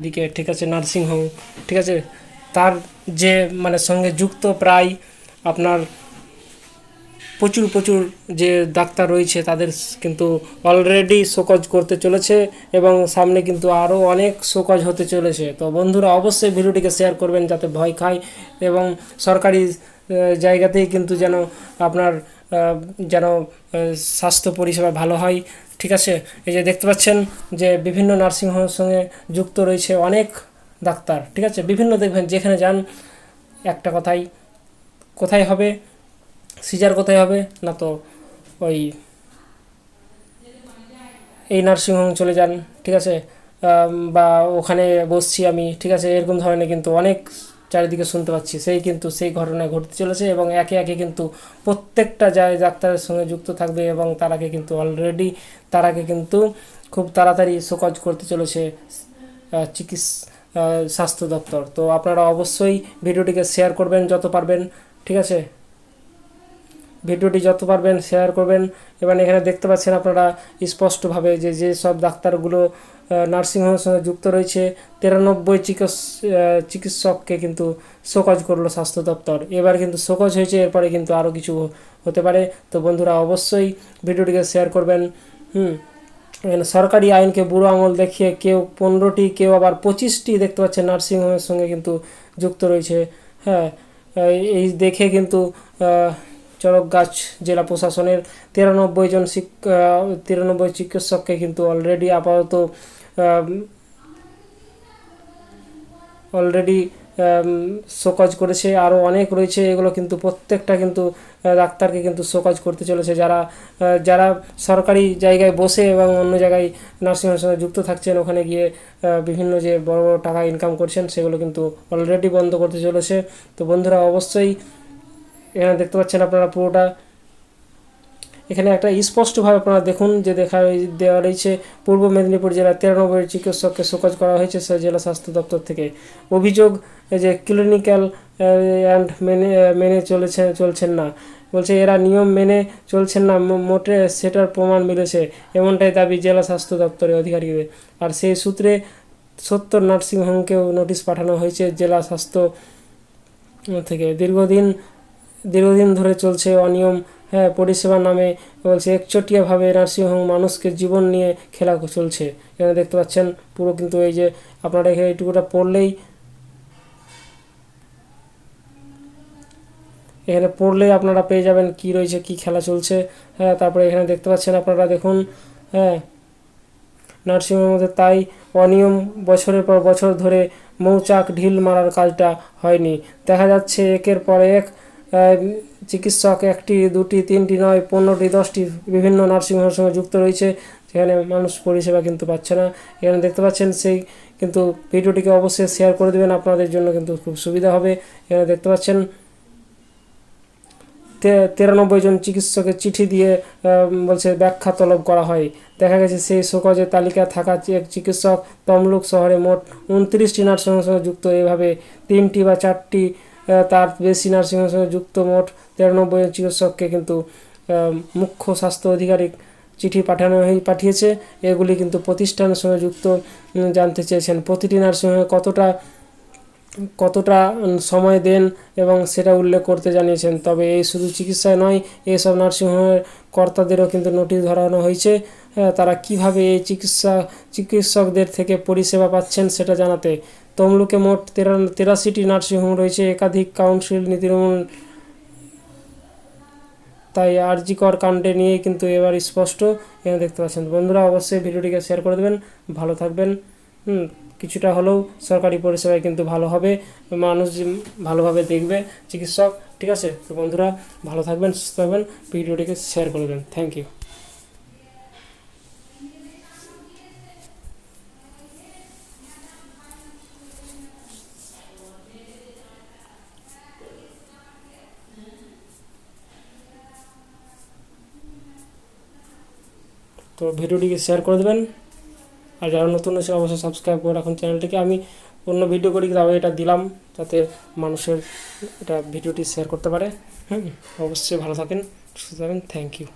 দিকে, ঠিক আছে, নার্সিংহোম, ঠিক আছে, তার যে মানে সঙ্গে যুক্ত প্রায় আপনার প্রচুর প্রচুর যে ডাক্তার রয়েছে তাদের কিন্তু অলরেডি শোকজ করতে চলেছে এবং সামনে কিন্তু আরও অনেক শোকজ হতে চলেছে। তো বন্ধুরা অবশ্যই ভিডিওটিকে শেয়ার করবেন যাতে ভয় খায় এবং সরকারি জায়গাতেই কিন্তু যেন আপনার যেন স্বাস্থ্য পরিষেবা ভালো হয়, ঠিক আছে। এই যে দেখতে পাচ্ছেন যে বিভিন্ন নার্সিংহোমের সঙ্গে যুক্ত রয়েছে অনেক ডাক্তার, ঠিক আছে, বিভিন্ন দেখবেন যেখানে যান একটা কথাই, কোথায় হবে সিজার, কোথায় হবে না তো ওই এই নার্সিংহোম চলে যান, ঠিক আছে, বা ওখানে বসছি আমি, ঠিক আছে, এরকম ধরনের কিন্তু অনেক চারিদিকে শুনতে পাচ্ছি। সেই ঘটনা ঘটতে চলেছে এবং একে একে কিন্তু প্রত্যেকটা যায় ডাক্তারের সঙ্গে যুক্ত থাকবে এবং তারাকে কিন্তু খুব তাড়াতাড়ি শোকজ করতে চলেছে স্বাস্থ্য দপ্তর। তো আপনারা অবশ্যই ভিডিওটিকে শেয়ার করবেন যত পারবেন, ঠিক আছে, ভিডিওটি যত পারবেন শেয়ার করবেন। এবার এখানে দেখতে পাচ্ছেন আপনারা স্পষ্টভাবে যে সব ডাক্তারগুলো নার্সিংহোমের সঙ্গে যুক্ত রয়েছে 93 চিকিৎসককে কিন্তু শোকজ করলো স্বাস্থ্য দপ্তর। এবার কিন্তু শোকজ হয়েছে, এরপরে কিন্তু আরও কিছু হতে পারে। তো বন্ধুরা অবশ্যই ভিডিওটিকে শেয়ার করবেন। এখানে সরকারি আইনকে বুড়ো আঙুল দেখিয়ে কেউ 15টি, কেউ আবার 25টি দেখতে পাচ্ছেন নার্সিংহোমের সঙ্গে কিন্তু যুক্ত রয়েছে। হ্যাঁ, এই দেখে কিন্তু চড়কগাছ জেলা প্রশাসনের 93 চিকিৎসককে কিন্তু অলরেডি শোকজ করেছে। আরও অনেক রয়েছে, এগুলো কিন্তু প্রত্যেকটা কিন্তু ডাক্তারকে কিন্তু শোকজ করতে চলেছে যারা সরকারি জায়গায় বসে এবং অন্য জায়গায় নার্সিংহোমের সঙ্গে যুক্ত থাকছেন, ওখানে গিয়ে বিভিন্ন যে বড় বড় টাকা ইনকাম করছেন সেগুলো কিন্তু অলরেডি বন্ধ করতে চলেছে। তো বন্ধুরা অবশ্যই এখানে দেখতে পাচ্ছেন আপনারা পুরোটা, এখানে একটা স্পষ্টভাবে আপনারা দেখুন যে দেওয়া রয়েছে পূর্ব মেদিনীপুর জেলার 93 চিকিৎসককে শোকজ করা হয়েছে জেলা স্বাস্থ্য দপ্তর থেকে। অভিযোগ যে ক্লিনিক্যাল অ্যান্ড মেনে চলছেন না, বলছে এরা নিয়ম মেনে চলছেন না মোটে, সেটার প্রমাণ মিলেছে, এমনটাই দাবি জেলা স্বাস্থ্য দপ্তরের অধিকারীদের। আর সেই সূত্রে 70 নার্সিংহোমকেও নোটিশ পাঠানো হয়েছে জেলা স্বাস্থ্য থেকে। দীর্ঘদিন ধরে চলছে অনিয়ম, হ্যাঁ, পরিষেবার নামে বলছে একচটিয়াভাবে নার্সিংহোম মানুষকে জীবন নিয়ে খেলা চলছে। এখানে দেখতে পাচ্ছেন পুরো কিন্তু এই যে আপনারা এখানে এইটুকুটা পড়লেই আপনারা পেয়ে যাবেন কি রয়েছে, কি খেলা চলছে। হ্যাঁ, তারপরে এখানে দেখতে পাচ্ছেন আপনারা দেখুন, হ্যাঁ, নার্সিংহোমের মধ্যে তাই অনিয়ম, বছরের পর বছর ধরে মৌচাক ঢিল মারার কাজটা হয়নি। দেখা যাচ্ছে একের পর এক চিকিৎসক 1টি 2টি 3টি নয় 15টি 10টি বিভিন্ন নার্সিংহোমের সঙ্গে যুক্ত রয়েছে, যেখানে মানুষ পরিষেবা কিন্তু পাচ্ছে না। এখানে দেখতে পাচ্ছেন কিন্তু ভিডিওটিকে অবশ্যই শেয়ার করে দেবেন, আপনাদের জন্য কিন্তু খুব সুবিধা হবে। এখানে দেখতে পাচ্ছেন 93 জন চিকিৎসকের চিঠি দিয়ে বলছে ব্যাখ্যা তলব করা হয়। দেখা গেছে সেই শোকজের তালিকায় থাকা এক চিকিৎসক তমলুক শহরে মোট 29টি নার্সিংহোমের সঙ্গে যুক্ত, এভাবে 3টি বা 4টি তার বেশি নার্সিংহোমের সঙ্গে যুক্ত মোট 93 জন চিকিৎসককে কিন্তু মুখ্য স্বাস্থ্য আধিকারিক চিঠি পাঠিয়েছে। এগুলি কিন্তু প্রতিষ্ঠানের সঙ্গে যুক্ত জানতে চেয়েছেন প্রতিটি নার্সিংহোমে কতটা সময় দেন এবং সেটা উল্লেখ করতে জানিয়েছেন। তবে এই শুধু চিকিৎসায় নয়, এইসব নার্সিংহোমের কর্তাদেরও কিন্তু নোটিশ ধরানো হয়েছে, তারা কিভাবে এই চিকিৎসকদের থেকে পরিষেবা পাচ্ছেন সেটা জানাতে। তমলুকে মোট 83টি নার্সিংহোম রয়েছে, একাধিক কাউন্সিল তৃণমূল, তাই আরজিকর কাণ্ডে নিয়ে কিন্তু এবার স্পষ্ট এখানে দেখতে পাচ্ছেন। বন্ধুরা অবশ্যই ভিডিওটিকে শেয়ার করে দেবেন, ভালো থাকবেন। কিছুটা হলেও সরকারি পরিষেবায় কিন্তু ভালো হবে, মানুষ ভালোভাবে দেখবে চিকিৎসক, ঠিক আছে। তো বন্ধুরা ভালো থাকবেন, সুস্থ থাকবেন, ভিডিওটিকে শেয়ার করে দেবেন। Thank you. তো ভিডিওটিকে শেয়ার করে দেবেন, আর যারা নতুন এসে অবশ্যই সাবস্ক্রাইব করে রাখুন চ্যানেলটিকে। আমি অন্য ভিডিও করি তবে এটা দিলাম যাতে মানুষের এটা ভিডিওটি শেয়ার করতে পারে। অবশ্যই ভালো থাকেন, সুস্থ থাকেন, থ্যাংক ইউ।